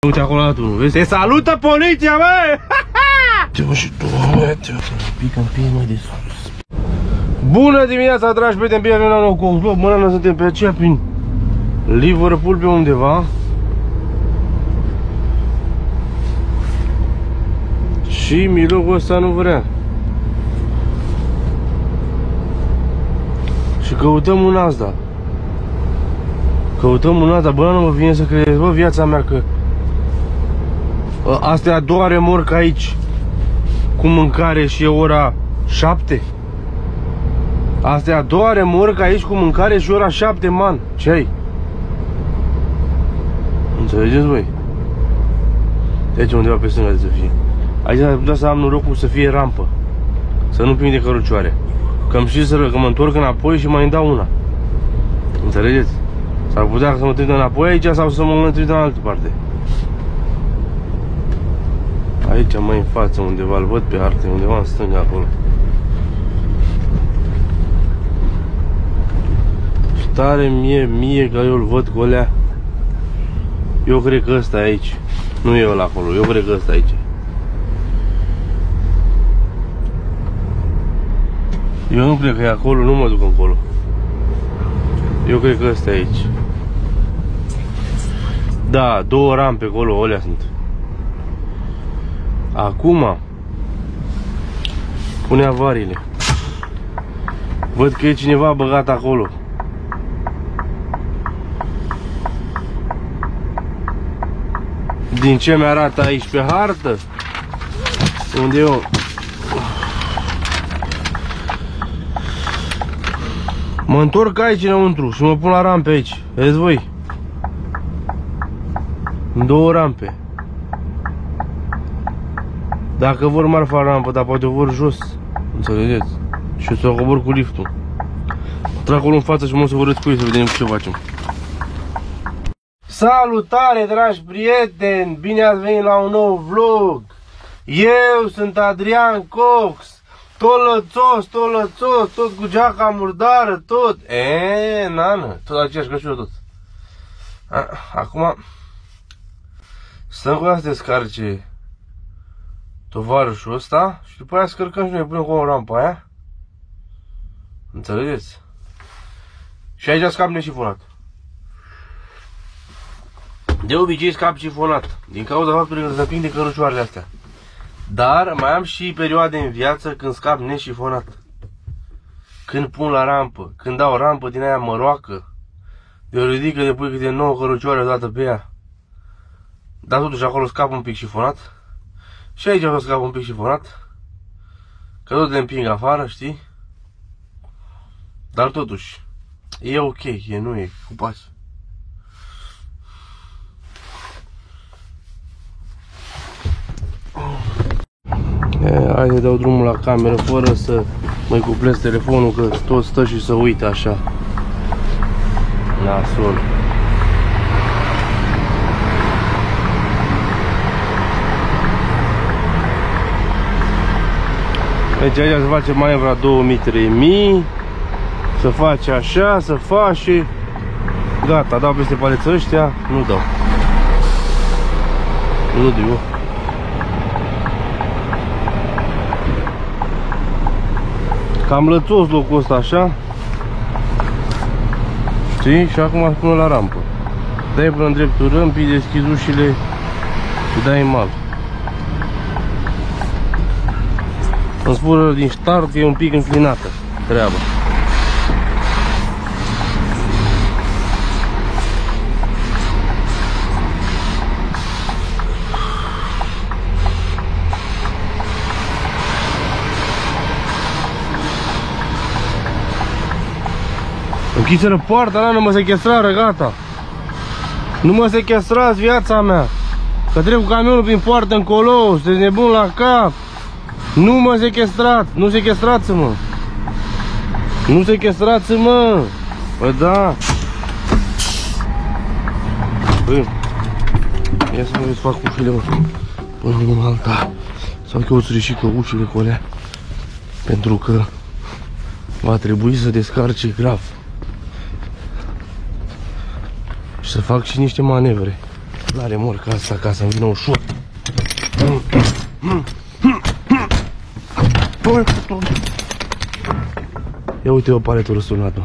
Uite acolo la tunul, vezi? Te salută poliția, bă! Te-o și tu, bă, te-o să pică în piei mai de sus. Bună dimineața, dragi prieteni, bine la nou cu un vlog. Mâna noi suntem pe aceea prin Liverpool pe undeva. Și milogul ăsta nu vrea. Și căutăm un Asda. Căutăm un Asda, bă, nu mă vine să credeți, bă, viața mea că astea a doua remorcă aici cu mâncare și e ora 7. Astea a doua remorcă aici cu mâncare și ora 7, man. Ce ai? Înțelegeți, voi? Deci undeva pe stânga de să fie. Aici ar putea să am norocul să fie rampă, să nu prinde cărucioare. Că-mi și că mă întorc înapoi și mai îmi dau una. Înțelegeți? S-ar putea să mă trimit înapoi aici sau să mă trimit în altă parte. Aici mai în față undeva, îl văd pe hartă, undeva în stânga acolo. Și tare mie că eu îl văd cu alea. Eu cred că ăsta e aici. Nu e ăla acolo, eu cred că ăsta e aici. Eu nu cred că e acolo, nu mă duc încolo. Eu cred că ăsta e aici. Da, două rampe acolo, alea sunt. Acum pune avariile. Văd că e cineva băgat acolo. Din ce mi-arată aici pe hartă, unde eu mă întorc aici înăuntru și mă pun la rampe aici. Vedeți voi? În două rampe. Dacă vor marfa rampă, dar poate o vor jos. Înțelegeți? Și o să o cobor cu liftul. Trag acolo în față și mă o să vă răscui să vedem ce facem. Salutare, dragi prieteni! Bine ați venit la un nou vlog! Eu sunt Adrian Cox. Tot lățos, tot cu geaca murdară, tot. Nană, tot aceeași căciură, tot. Acum stăm cu asta să descarce tovarășul ăsta și după aia scărcăm și noi, punem cu o rampă aia. Înțelegeți? Și aici scap neșifonat. De obicei scap șifonat, din cauza faptului că se prinde cărucioarele astea. Dar mai am și perioade în viață când scap neșifonat. Când pun la rampă, când dau rampă din aia măroacă, de o ridică de pui câte 9 cărucioare odată pe ea. Dar totuși acolo scap un pic șifonat. Și aici o scap un pic șifonat. Că tot le împing afară, știi? Dar totuși e ok, nu e cu pas. Hai să dau drumul la cameră fără să mai cuplez telefonul, că tot stă și să uite așa. Nasol. Deci aici se face manevra 2000-3000. Să face așa, să faci și gata, dau peste paleță ăștia, nu dau. Nu dau. Cam lățos locul ăsta așa. Știi? Și acum până la rampă. Dai până în dreptul râmpii, deschizi ușile și dai mal. Îmi spune din start că e un pic înclinată treaba. Închiseră poarta, nu mă sechestrară, gata. Nu mă sechestrați, viața mea. Că trec cu camionul prin poartă încolo, sunteți nebun la cap. Nu mă sechestrați, nu sechestrați-mă. Nu sechestrați-mă. Bă, da. Bă, ia să mă fac ușile, mă. Până în alta. Sau că o să și cu ușile cu alea. Pentru că va trebui să descarce grav. Și să fac și niște manevre. la remorca asta ca să-mi vină ușor. Ia uite o paletul răsturnat, mă.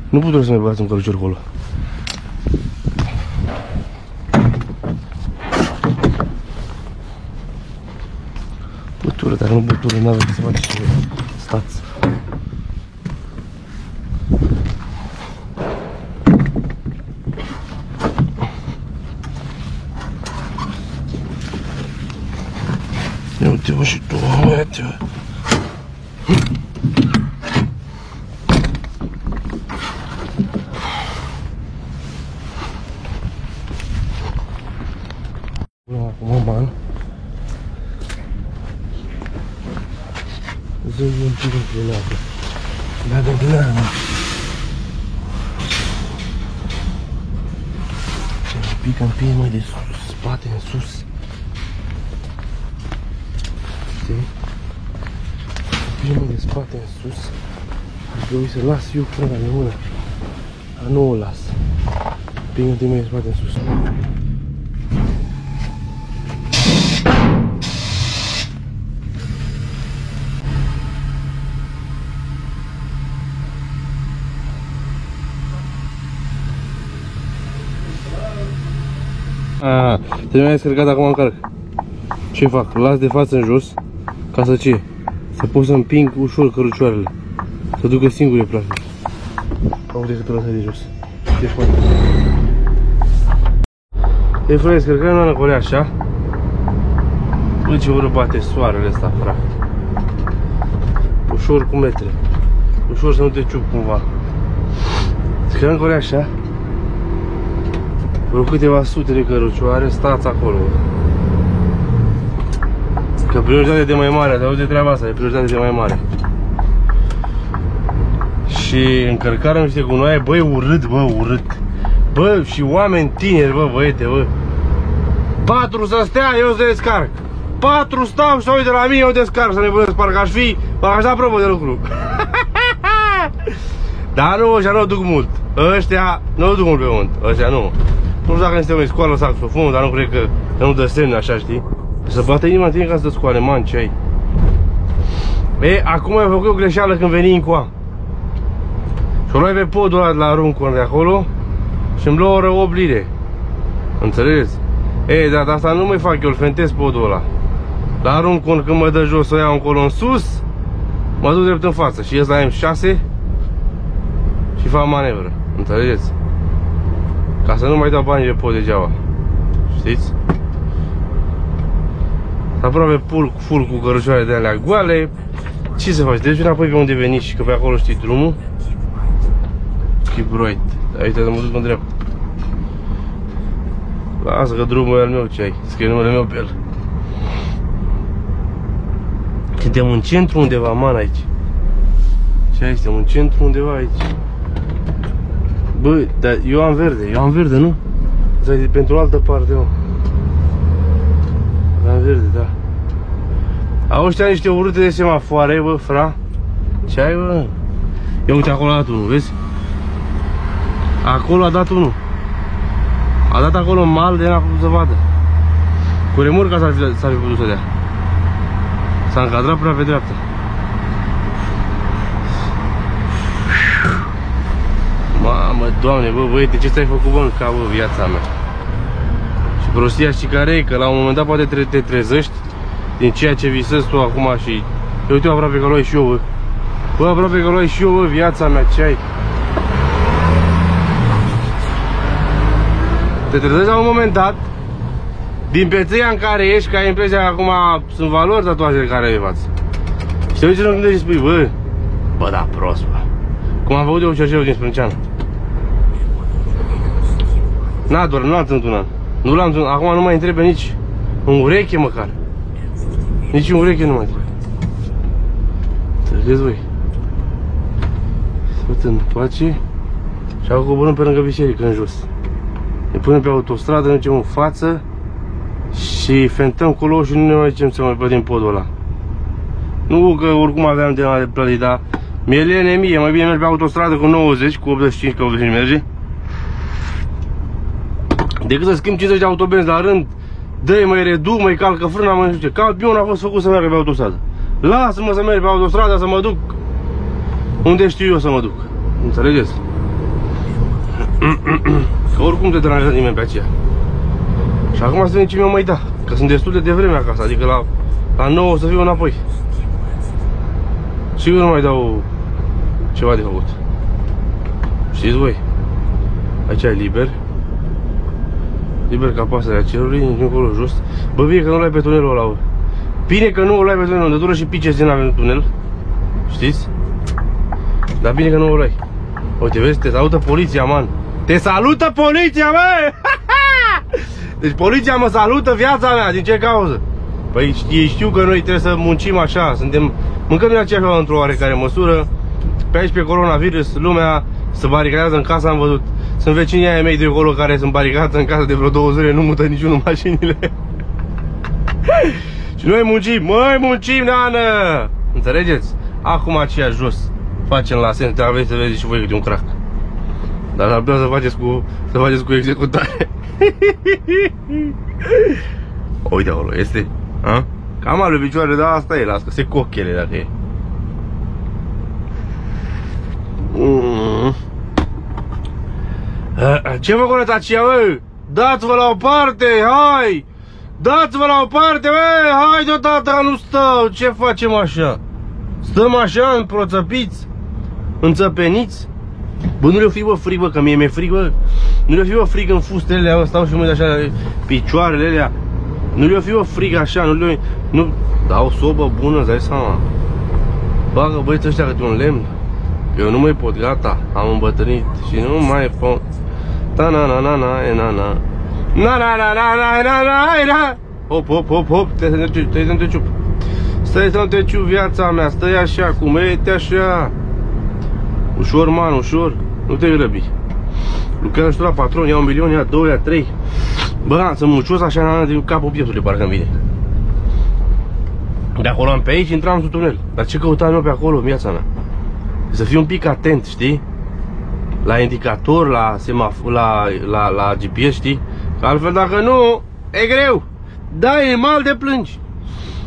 Nu puteți să mai băgați un cărucior acolo. Bătură, dar nu bătură, n-aveți să faceți ceva. Stați. Ia uite-mă și tu, uite-mă. Acum, man. Zău un pic înclinată. Da, de înclinare, mă. Un pic mai de sus, spate în sus. Știi? Un pic mai de spate în sus. Ar trebui să las eu până la mână. Dar nu o las. Un pic mai de spate în sus. Terminat descărcat, acum încarc. Ce fac? Las de față în jos. Ca să ce? Să pot să împing ușor cărucioarele. Să ducă singure practic. Uite cât o lăsat de jos. Ce fac? Telefonul descărcat, nu anăcolea așa. Uite ce ură bate soarele ăsta, frate. Ușor cu metre. Ușor să nu te ciup cumva. Că anăcolea așa. Vreo câteva sute de cărucioare, stați acolo. Că prioritatea de mai mare, te auzi de treaba asta, e prioritatea de mai mare. Și încărcarea niște gunoaie, băi, urât, bă, urât. Bă, și oameni tineri, bă, băiete, bă. 4 să stea, eu să descarc. 4 stau și să uite la mine, eu descarc, să ne nebunesc, parcă aș fi, parcă aș da probă de lucru. Dar nu, ăștia nu duc mult. Ăștia nu duc mult pe unt, ăștia nu. Nu știu dacă suntem în școală saxofonul, dar nu cred că nu dă semne așa, știi? Să bată inima în tine ca să te scoale, man, ce ai? E, acum am făcut o greșeală când veni încoa. Și o luai pe podul ăla de la aruncul de acolo și îmi luă 8 lire. Înțelegeți? E, dar asta nu mai fac eu, îl fentez podul ăla. La aruncul, când mă dă jos, o iau încolo în sus, mă duc drept în față și ies la M6 și fac manevră. Înțelegeți? Ca să nu mai dau bani de pod degeaba. Știți? Aproape full cu cărucioare de alea goale. Ce să faci? Deci înapoi pe unde veniți și că pe acolo știi drumul. Schibroit. Aici mă duc în dreapta. Lasă că drumul e al meu, ce ai? Scrie numele meu pe el. Suntem în centru undeva, man, aici. Ce ai? Suntem în centru undeva aici. Bă, dar eu am verde, nu? Asta e pentru altă parte, mă. Am verde, da. Au ăștia niște urâte de semafoare, bă, fra. Ce ai, bă? Ia uite, acolo a dat unul, vezi? Acolo a dat unul. A dat acolo mal de n-a putut să vadă. Cu remorca s-ar fi putut să dea. S-a încadrat prea pe dreapta. Mamă, Doamne, bă, băiete, ce ți-ai făcut, bă, în cap, bă, viața mea? Și prostia știi care e? Că la un moment dat poate te trezești din ceea ce visezi tu acum și... Eu uite, aproape că luai și eu, bă. Bă, aproape că luai și eu, bă, viața mea, ce ai? Te trezești la un moment dat din pețeia în care ești, că ai impresia că acum sunt valori tatuajele care le faci. Și te uiți în gândești și spui, bă, da, prost, bă. Cum am făcut eu cerceul din Sprânceană. N-a doar, nu l-am ținut un an. Nu l-am ținut, acum nu mai întrebe nici în ureche măcar. Nici în ureche nu mai trebuie. Înțelegeți voi? Sfătând pace. Și acum coborâm pe lângă biserică, în jos. Ne punem pe autostradă, ne ducem în față și fentăm colo și nu ne mai zicem să mai plătim podul ăla. Nu că oricum aveam de plătit, dar mi-e lene mie, mai bine merg pe autostradă cu 90, cu 85, că 85 merge. Decât să schimb 50 de autobenzi la rând, dă-i, mai reduc, mai calcă frâna, mai nu știu ce. Campion a fost făcut să meargă pe autostradă. Lasă-mă să merg pe autostradă, să mă duc unde știu eu să mă duc. Înțelegeți? Că oricum te deranjează nimeni pe aceea. Și acum să vedem ce mi-o mai da. Că sunt destul de devreme acasă, adică la 9 o să fiu înapoi. Sigur nu mai dau ceva de făcut. Știți voi? Aici e liber. Liber ca pasărea cerului, nici încolo jos. Bă, bine că nu l-ai pe tunelul ăla. Bine că nu l-ai pe tunelul, unde dură și pice din în tunel. Știți? Dar bine că nu o luai. Uite, vezi, te salută poliția, man. Te salută poliția, bă! Deci poliția mă salută viața mea, din ce cauză? Păi știu că noi trebuie să muncim așa, mâncăm din aceeași oară într-o oarecare măsură. Pe aici, pe coronavirus, lumea se baricadează în casă, am văzut. Sunt vecinii ai mei de acolo care sunt baricadați în casă de vreo 2 zile, nu mută niciunul mașinile. Și noi muncim, nană! Înțelegeți? Acum aceea jos. Facem la sens, aveți să vedeți și voi câte un crack. Dar ar putea să faceți cu executare. Uite acolo, este? A? Cam ale picioare, dar asta e, las că se cochele dacă e. Ce mă curăț aceea, bă? Dați-vă la o parte, hai! Dați-vă la o parte, bă! Hai deodată, nu stau! Ce facem așa? Stăm așa, împroțăpiți? Înțăpeniți? Bă, nu le-o fi, bă, frig, bă, că mie mi-e frig, bă. Nu le-o fi, bă, frig în fustele alea, bă, stau și mă așa, picioarele alea. Nu le-o fi, bă, frig așa, nu dau o sobă bună, îți dai seama. Bagă băieți ăștia câte un lemn. Eu nu mai pot, gata, am îmbătrânit și nu mai pot. Ta-na-na-na-na-na-na. Na-na-na-na-na-na-na. Hop, hop, hop, hop, stai să te ciup. Stai să te ciup, viața mea, stai așa, cum e, așa. Ușor, man, ușor, nu te grăbi. Lucrează și tu la patron, ia 1 milion, ia 2, ia 3. Bă, sunt muncios așa, din capul pieptului, parcă-mi vine. De acolo am pe aici, intram sub tunel. Dar ce căutam eu pe acolo în viața mea? Să fiu un pic atent, știi? La indicator, la semafor, la GPS, știi? Că altfel dacă nu, e greu. Da, e mal de plângi.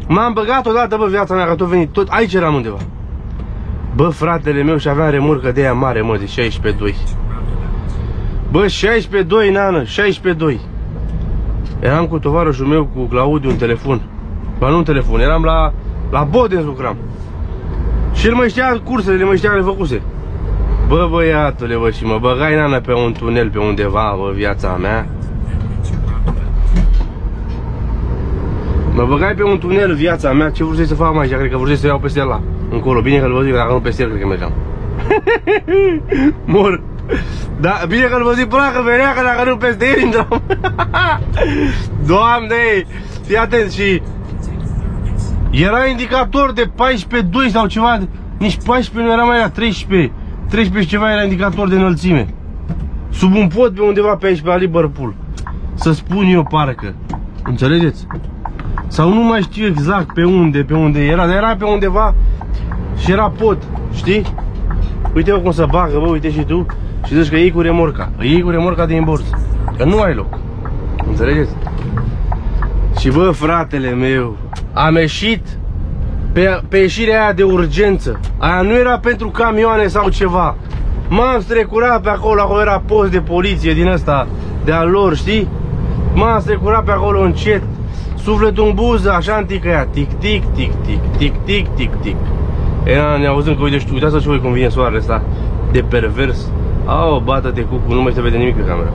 M-am băgat odată, bă, viața mea, că tot venit, tot aici eram undeva. Bă, fratele meu, și aveam remorcă de aia mare, mă, de 16-2. Bă, 16-2, nană, 16-2. Eram cu tovarășul meu, cu Claudiu, un telefon. Ba nu un telefon, eram la Bodens lucram. Și el mă știa cursele, mă știa că le făcuse. Bă, băiatule, bă, și mă băgai, nana, pe un tunel, pe undeva, bă, viața mea. Mă băgai pe un tunel, viața mea, ce vrei să fac aici? Cred că vrei să iau peste ăla încolo. Bine că-l văzui, că dacă nu peste el, cred că mergeam. Mor. Da, bine că-l văzui până că venea, că dacă nu peste el intram. Doamne, fii atent. Și era indicator de 14-2 sau ceva, nici 14 nu era, mai era 13. 13 ceva era indicator de înălțime. Sub un pod pe undeva pe aici, pe la Liverpool. Să spun eu, parcă. Înțelegeți? Sau nu mai știu exact pe unde era, dar era pe undeva și era pod, știi? Uite, bă, cum să bagă, bă, uite și tu. Și zici că iei cu remorca. Iei cu remorca din bors. Că nu ai loc. Înțelegeți? Și bă, fratele meu, am ieșit pe ieșirea aia de urgență. Aia nu era pentru camioane sau ceva. M-am strecurat pe acolo, acolo era post de poliție din ăsta, de-al lor, știi? M-am strecurat pe acolo încet. Sufletul în buză, așa înticăia. Tic, tic, tic, tic, tic, tic, tic, tic. Ne auzim că, uitați-vă și voi cum vine soarele ăsta de pervers. Au, bată-te cucu, nu mai se vede nimic pe camera.